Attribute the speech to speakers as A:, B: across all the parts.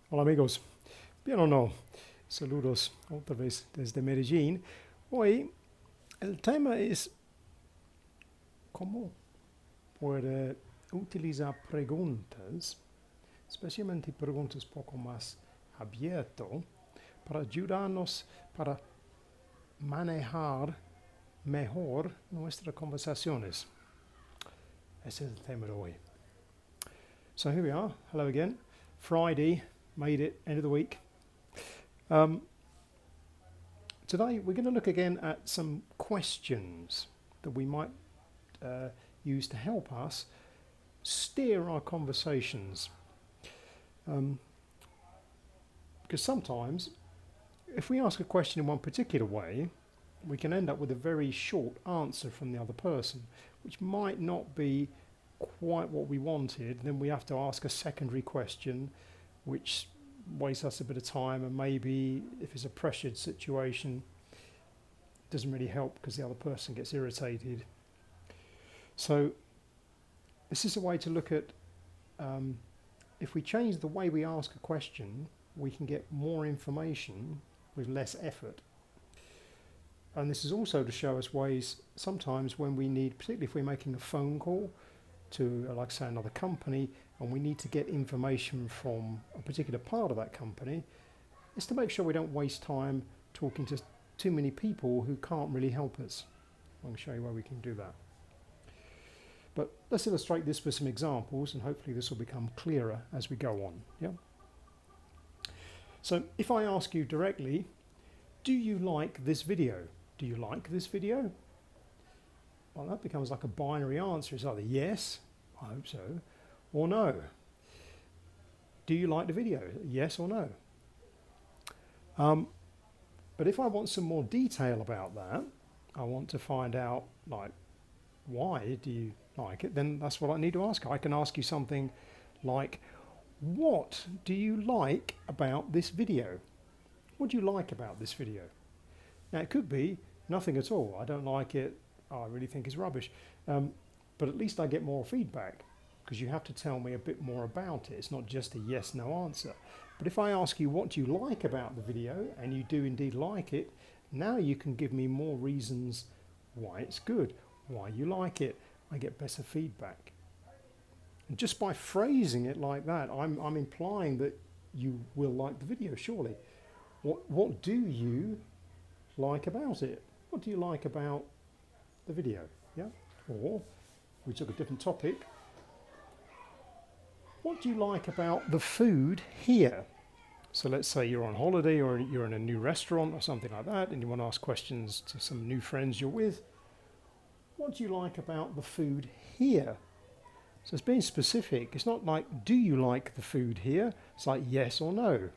A: Hola amigos, bien o no, saludos otra vez desde Medellín. Hoy el tema es cómo poder utilizar preguntas, especialmente preguntas poco más abierto, para ayudarnos para manejar mejor nuestras conversaciones. Ese es el tema de hoy. So here we are. Hello again. Friday, made it, end of the week. Um, Today we're going to look again at some questions that we might uh, use to help us steer our conversations. Because sometimes, if we ask a question in one particular way, we can end up with a very short answer from the other person, which might not be quite what we wanted. Then we have to ask a secondary question, which wastes us a bit of time, and maybe if it's a pressured situation, doesn't really help because the other person gets irritated. So this is a way to look at if we change the way we ask a question, we can get more information with less effort. And this is also to show us ways sometimes when we need, particularly if we're making a phone call to, like say, another company, and we need to get information from a particular part of that company, is to make sure we don't waste time talking to too many people who can't really help us. I'm going to show you where we can do that. But let's illustrate this with some examples, and hopefully this will become clearer as we go on. Yeah. So if I ask you directly, do you like this video? Do you like this video? Well, that becomes like a binary answer. It's either yes, I hope so, or no. Do you like the video? Yes or no? But if I want some more detail about that, I want to find out, like, why do you like it? Then that's what I need to ask. I can ask you something like, what do you like about this video? What do you like about this video? Now, it could be nothing at all. I don't like it. I really think it's rubbish. But at least I get more feedback, because you have to tell me a bit more about it. It's not just a yes, no answer. But if I ask you what do you like about the video, and you do indeed like it, now you can give me more reasons why it's good, why you like it. I get better feedback. And just by phrasing it like that, I'm implying that you will like the video, surely. What do you like about it? What do you like about the video? Yeah? Or, we took a different topic. What do you like about the food here? So let's say you're on holiday or you're in a new restaurant or something like that, and you want to ask questions to some new friends you're with. What do you like about the food here? So it's being specific. It's not like, do you like the food here? It's like yes or no.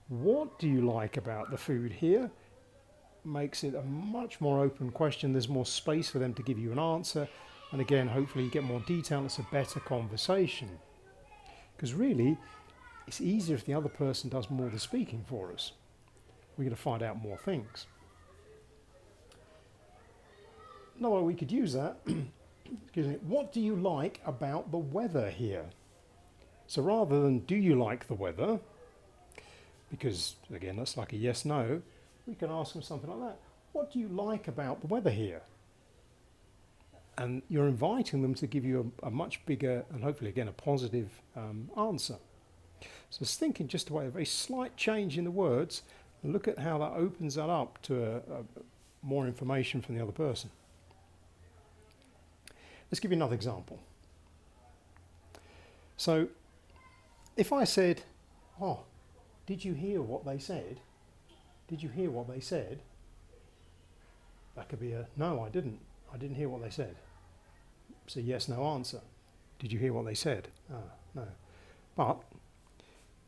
A: What do you like about the food here? Makes it a much more open question. There's more space for them to give you an answer. And again, hopefully you get more detail. It's a better conversation. Because really, it's easier if the other person does more of the speaking for us. We're going to find out more things. Another way we could use that, excuse me, what do you like about the weather here? So rather than do you like the weather, because again, that's like a yes, no, we can ask them something like that. What do you like about the weather here? And you're inviting them to give you a much bigger and hopefully again a positive answer. So it's thinking just a very slight change in the words, and look at how that opens that up to more information from the other person. Let's give you another example. So if I said, oh, did you hear what they said? Did you hear what they said? That could be a no, I didn't. I didn't hear what they said. It's a yes, no answer. Did you hear what they said? No. But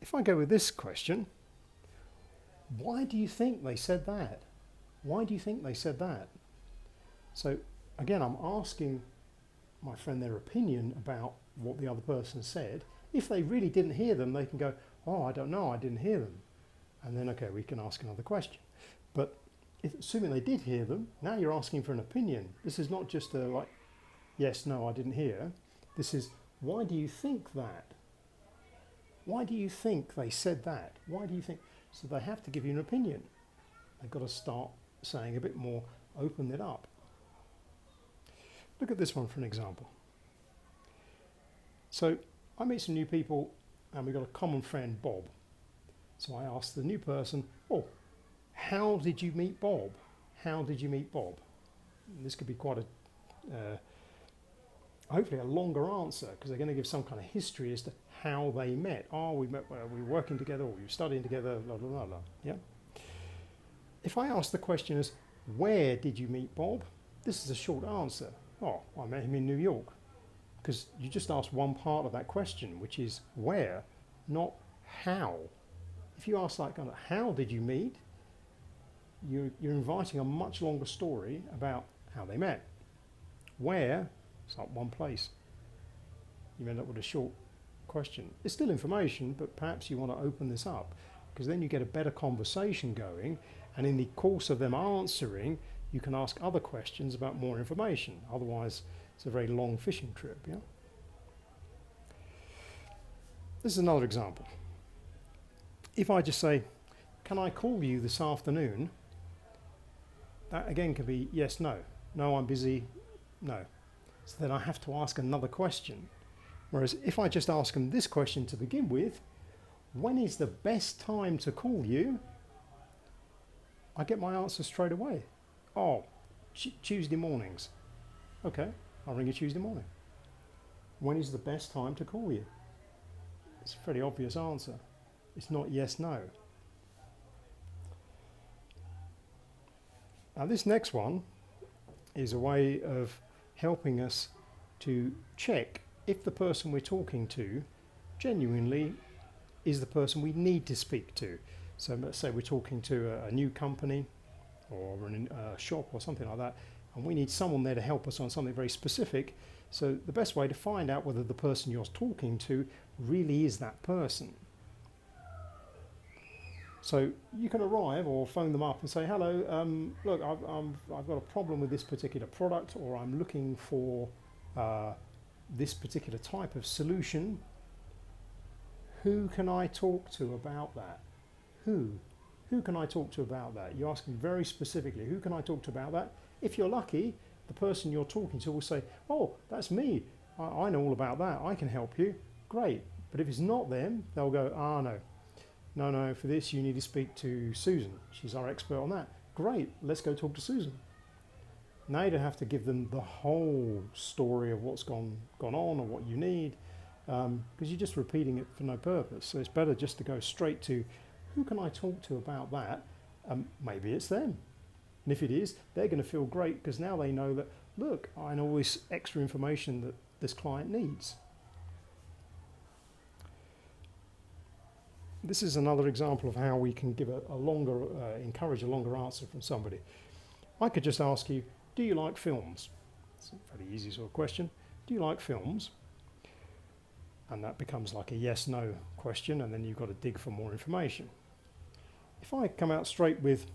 A: if I go with this question, why do you think they said that? Why do you think they said that? So again, I'm asking my friend their opinion about what the other person said. If they really didn't hear them, they can go, oh, I don't know, I didn't hear them. And then, okay, we can ask another question. But assuming they did hear them, now you're asking for an opinion. This is not just a like, yes, no, I didn't hear. This is, why do you think that? Why do you think they said that? Why do you think? So they have to give you an opinion. They've got to start saying a bit more, open it up. Look at this one for an example. So I meet some new people and we've got a common friend, Bob. So I asked the new person, oh, how did you meet Bob? How did you meet Bob? And this could be quite a, hopefully a longer answer, because they're going to give some kind of history as to how they met. Oh, we met, we were working together, or we were studying together, blah, blah, blah, blah. Yeah. If I ask the question as, where did you meet Bob? This is a short answer. Oh, I met him in New York. Because you just asked one part of that question, which is where, not how. If you ask like, how did you meet? You're inviting a much longer story about how they met. Where, it's like one place. You end up with a short question. It's still information, but perhaps you want to open this up, because then you get a better conversation going, and in the course of them answering, you can ask other questions about more information. Otherwise, it's a very long fishing trip. Yeah. This is another example. If I just say, can I call you this afternoon? That again could be yes, no. No, I'm busy, no. So then I have to ask another question. Whereas if I just ask them this question to begin with, when is the best time to call you? I get my answer straight away. Oh, Tuesday mornings. Okay, I'll ring you Tuesday morning. When is the best time to call you? It's a pretty obvious answer. It's not yes, no. Now this next one is a way of helping us to check if the person we're talking to genuinely is the person we need to speak to. So let's say we're talking to a new company or a shop or something like that, and we need someone there to help us on something very specific. So the best way to find out whether the person you're talking to really is that person. So you can arrive or phone them up and say, hello, look, I've got a problem with this particular product, or I'm looking for this particular type of solution. Who can I talk to about that? Who? Who can I talk to about that? You're asking very specifically, who can I talk to about that? If you're lucky, the person you're talking to will say, oh, that's me. I know all about that. I can help you. Great. But if it's not them, they'll go, no. No, for this you need to speak to Susan. She's our expert on that. Great, let's go talk to Susan. Now you don't have to give them the whole story of what's gone on or what you need, because you're just repeating it for no purpose. So it's better just to go straight to, who can I talk to about that? Maybe it's them. And if it is, they're going to feel great, because now they know that, look, I know all this extra information that this client needs. This is another example of how we can give a longer, encourage a longer answer from somebody. I could just ask you, do you like films? It's a very easy sort of question. Do you like films? And that becomes like a yes-no question, and then you've got to dig for more information. If I come out straight with,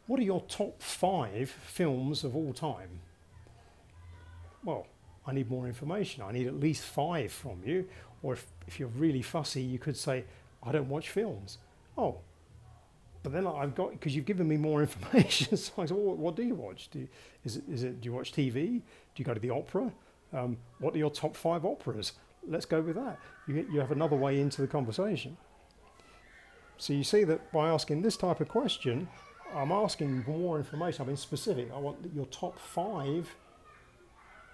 A: what are your top 5 films of all time? Well, I need more information. I need at least 5 from you. Or if you're really fussy, you could say, I don't watch films. Oh, but then I've got, because you've given me more information. So I said, well, what do you watch? Do you watch TV? Do you go to the opera? What are your top 5 operas? Let's go with that. You have another way into the conversation. So you see that by asking this type of question, I'm asking for more information. I've been specific. I want your top 5,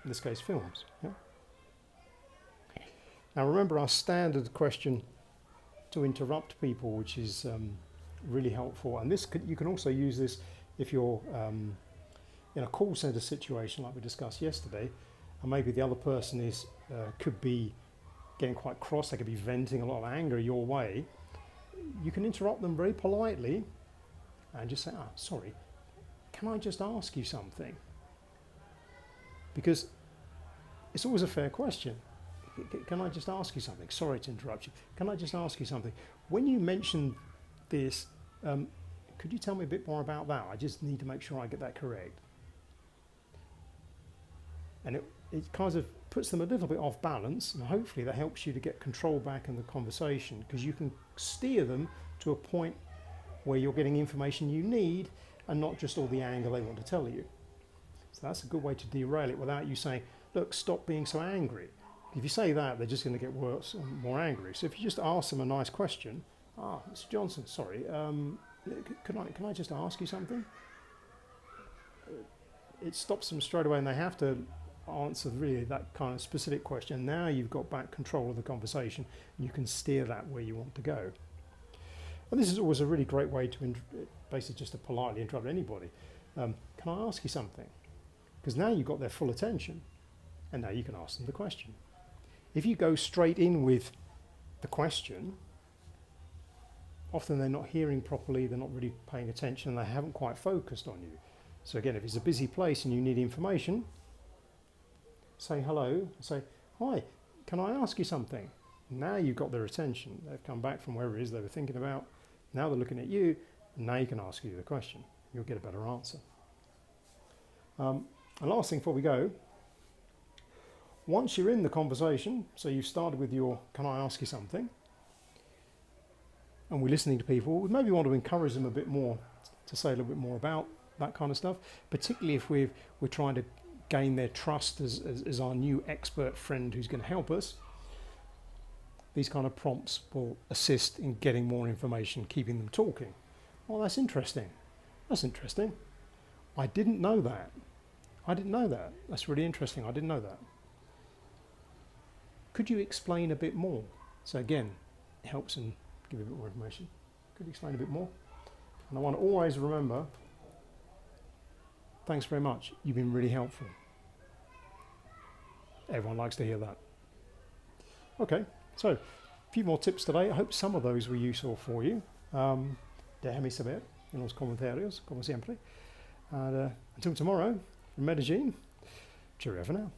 A: in this case, films. Yeah? Now remember our standard question to interrupt people, which is really helpful. And this you can also use this if you're in a call center situation like we discussed yesterday, and maybe the other person is could be getting quite cross. They could be venting a lot of anger your way. You can interrupt them very politely and just say, sorry, can I just ask you something? Because it's always a fair question. Can I just ask you something? Sorry to interrupt you. Can I just ask you something? When you mentioned this, could you tell me a bit more about that? I just need to make sure I get that correct. And it kind of puts them a little bit off balance, and hopefully that helps you to get control back in the conversation, because you can steer them to a point where you're getting information you need and not just all the angle they want to tell you. So that's a good way to derail it without you saying, look, stop being so angry. If you say that, they're just going to get worse and more angry. So if you just ask them a nice question, Mr. Johnson, sorry, can I just ask you something? It stops them straight away, and they have to answer really that kind of specific question. Now you've got back control of the conversation, and you can steer that where you want to go. And this is always a really great way to basically just to politely interrupt anybody. Can I ask you something? Because now you've got their full attention, and now you can ask them the question. If you go straight in with the question, often they're not hearing properly, they're not really paying attention, and they haven't quite focused on you. So again, if it's a busy place and you need information, say hello, say, hi, can I ask you something? Now you've got their attention. They've come back from wherever it is they were thinking about. Now they're looking at you, and now you can ask you the question. You'll get a better answer. And last thing before we go, once you're in the conversation, so you've started with your, can I ask you something? And we're listening to people, we maybe want to encourage them a bit more to say a little bit more about that kind of stuff, particularly if we're trying to gain their trust as our new expert friend who's going to help us. These kind of prompts will assist in getting more information, keeping them talking. Oh, that's interesting. That's interesting. I didn't know that. I didn't know that. That's really interesting. I didn't know that. Could you explain a bit more? So again, it helps and give a bit more information. Could you explain a bit more? And I want to always remember, thanks very much. You've been really helpful. Everyone likes to hear that. Okay, so a few more tips today. I hope some of those were useful for you. Déjame saber en los comentarios, como siempre. And until tomorrow, from Medellin, cheerio for now.